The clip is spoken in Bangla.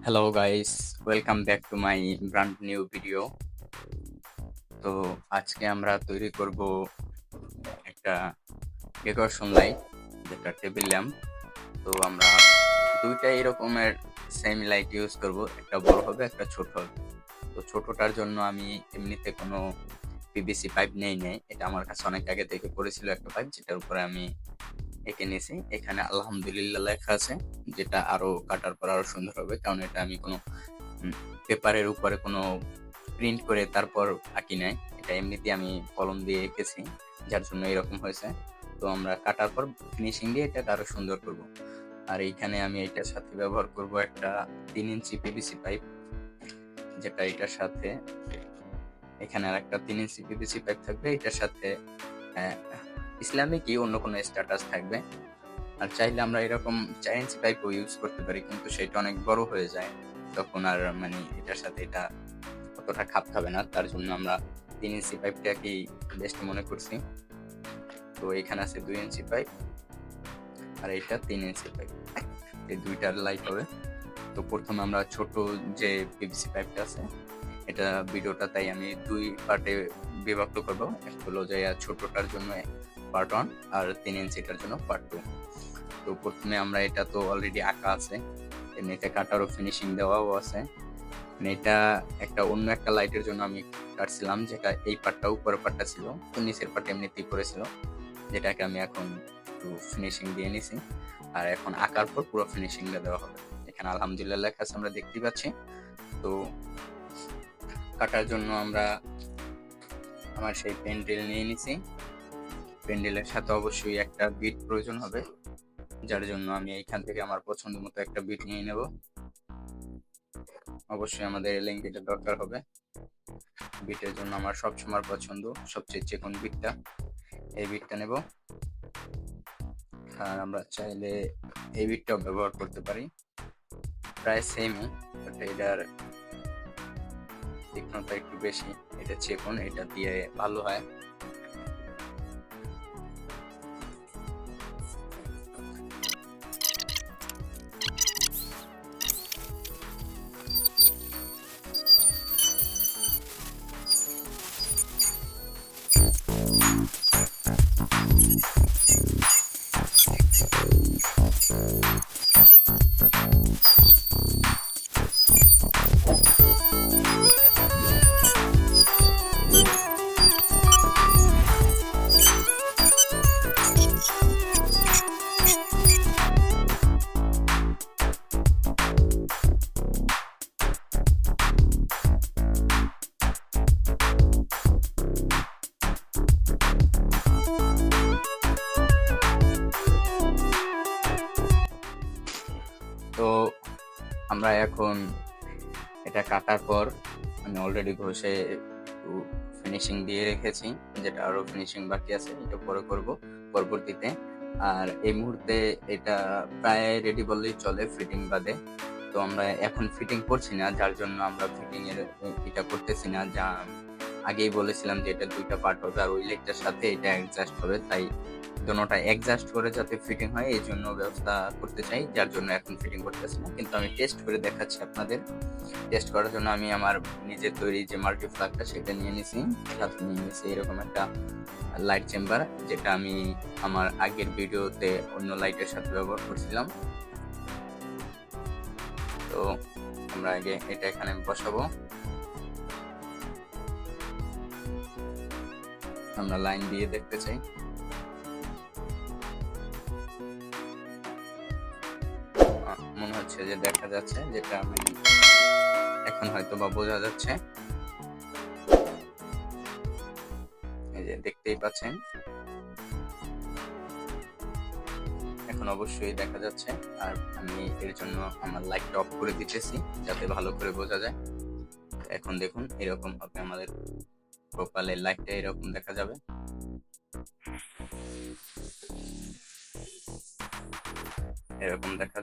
Hello guys, welcome back to my brand new video. তো আজকে আমরা তৈরি করব একটা ডেকোরেশন লাইট, যেটা টেবিল ল্যাম্প। তো আমরা দুইটা এরকমের সেম লাইট ইউজ করব, একটা বড় হবে একটা ছোট হবে। তো ছোটটার জন্য আমি এমনিতে কোনো পিভিসি পাইপ নেই, এটা আমার কাছে অনেক আগে থেকে পড়েছিল একটা পাইপ, যেটার উপরে আমি এঁকে নিয়েছি। এখানে আলহামদুলিল্লাহ লেখা আছে, যেটা আরো কাটার পর আরো সুন্দর হবে, কারণ এটা আমি কোনো পেপারের উপরে কোনো প্রিন্ট করে তারপর আঁকি নাই, এটা এমনিতে আমি কলম দিয়ে এঁকেছি, যার জন্য এরকম হয়েছে। তো আমরা কাটার পর ফিনিশিং দিয়ে এটা আরো সুন্দর করব। আর এইখানে আমি এটার সাথে ব্যবহার করব একটা 3 ইঞ্চি পিভিসি পাইপ, যেটা এটার সাথে এখানে আর একটা 3 ইঞ্চি পিভিসি পাইপ থাকবে। এটার সাথে ইসলামিকই অন্য কোনো স্ট্যাটাস থাকবে। আর চাইলে আমরা এরকম 4 ইঞ্চি পাইপও ইউজ করতে পারি, কিন্তু সেটা অনেক বড় হয়ে যায়, তখন আর মানে এটার সাথে এটা অতটা খাপ খাবে না। তার জন্য আমরা 3 ইঞ্চি পাইপটাকেই বেস্ট মনে করছি। তো এখানে আছে 2 ইঞ্চি পাইপ আর এটা 3 ইঞ্চি পাইপ, এই দুইটার লাইট হবে। তো প্রথমে আমরা ছোট যে পিভিসি পাইপটা আছে, এটা ভিডিওটা তাই আমি 2 পার্টে বিভক্ত করব। একটা হলো যে ছোটটার জন্য পার্ট 1 আর 3 ইঞ্চিটার জন্য পার্ট 2। তো প্রথমে আমরা এটা তো অলরেডি আঁকা আছে, এমনিতে কাটারও ফিনিশিং দেওয়াও আছে। এটা একটা অন্য একটা লাইটের জন্য আমি কাটছিলাম, যেটা এই পার্টটা উপরের পার্টটা ছিল, তো নিচের পার্ট এমনিতেই করেছিল, যেটাকে আমি এখন একটু ফিনিশিং দিয়ে নিছি। আর এখন আঁকার পর পুরো ফিনিশিংটা দেওয়া হবে। এখানে আলহামদুলিল্লাহ লেখা আছে, আমরা দেখতে পাচ্ছি। তো কাটার জন্য আমরা আমার সেই পেন্ডেল নিয়ে নিছি। পেন্ডেলের সাথে অবশ্যই একটা বিট প্রয়োজন হবে, যার জন্য আমি এইখান থেকে আমার পছন্দ মতো একটা বিট নিয়ে নেব। অবশ্যই আমাদের এলএনকিটা দরকার হবে। বিটের জন্য আমার সবসময় পছন্দ সবচেয়ে চিকন বিটটা, এই বিটটা নেব। আর আমরা চাইলে এই বিটটাও ব্যবহার করতে পারি, প্রায় সেমই, বাট এটার তীক্ষ্ণতা একটু বেশি, এটা চিকন, এটা দিয়ে ভালো হয়। তো আমরা এখন এটা কাটার পর আমি অলরেডি ঘষে একটু ফিনিশিং দিয়ে রেখেছি, যেটা আরো ফিনিশিং বাকি আছে, এটা পরে করব পরবর্তীতে। আর এই মুহূর্তে এটা প্রায় রেডি বললেই চলে, ফিটিং বাদে। তো আমরা এখন ফিটিং করছি না, যার জন্য আমরা ফিটিং এর এটা করতেছি না। যা আগেই বলেছিলাম যে এটা দুইটা পার্ট হবে, আর ওই লেগটার সাথে এটা অ্যাডজাস্ট হবে, তাই দোনোটা অ্যাডজাস্ট করে যাতে ফিটিং হয় এই জন্য ব্যবস্থা করতে চাই, যার জন্য এখন ফিটিং করতেছি না। কিন্তু আমি টেস্ট করে দেখাচ্ছি আপনাদের। টেস্ট করার জন্য আমি আমার নিজের তৈরি যে মাল্টিপ্লাগটা সেটা নিয়ে নিছি, সাথে নিয়ে নিছি এরকম একটা লাইট চেম্বার, যেটা আমি আমার আগের ভিডিওতে অন্য লাইটের সাথে ব্যবহার করছিলাম। তো আমরা আগে এটা এখানে বসাবো। আমরা লাইন দিয়ে দেখতে চাই। মনে হচ্ছে যে দেখা যাচ্ছে, যেটা আমি এখন হয়তো বা বোঝা যাচ্ছে, এই যে দেখতেই পাচ্ছেন, এখন অবশ্যই দেখা যাচ্ছে। আর আমি এর জন্য আমার লাইটটা অফ করে দিতেছি, যাতে ভালো করে বোঝা যায়। এখন দেখুন এরকম হবে, আমাদের প্রোফাইলের লাইটটা এরকম দেখা যাবে। এরকম দেখা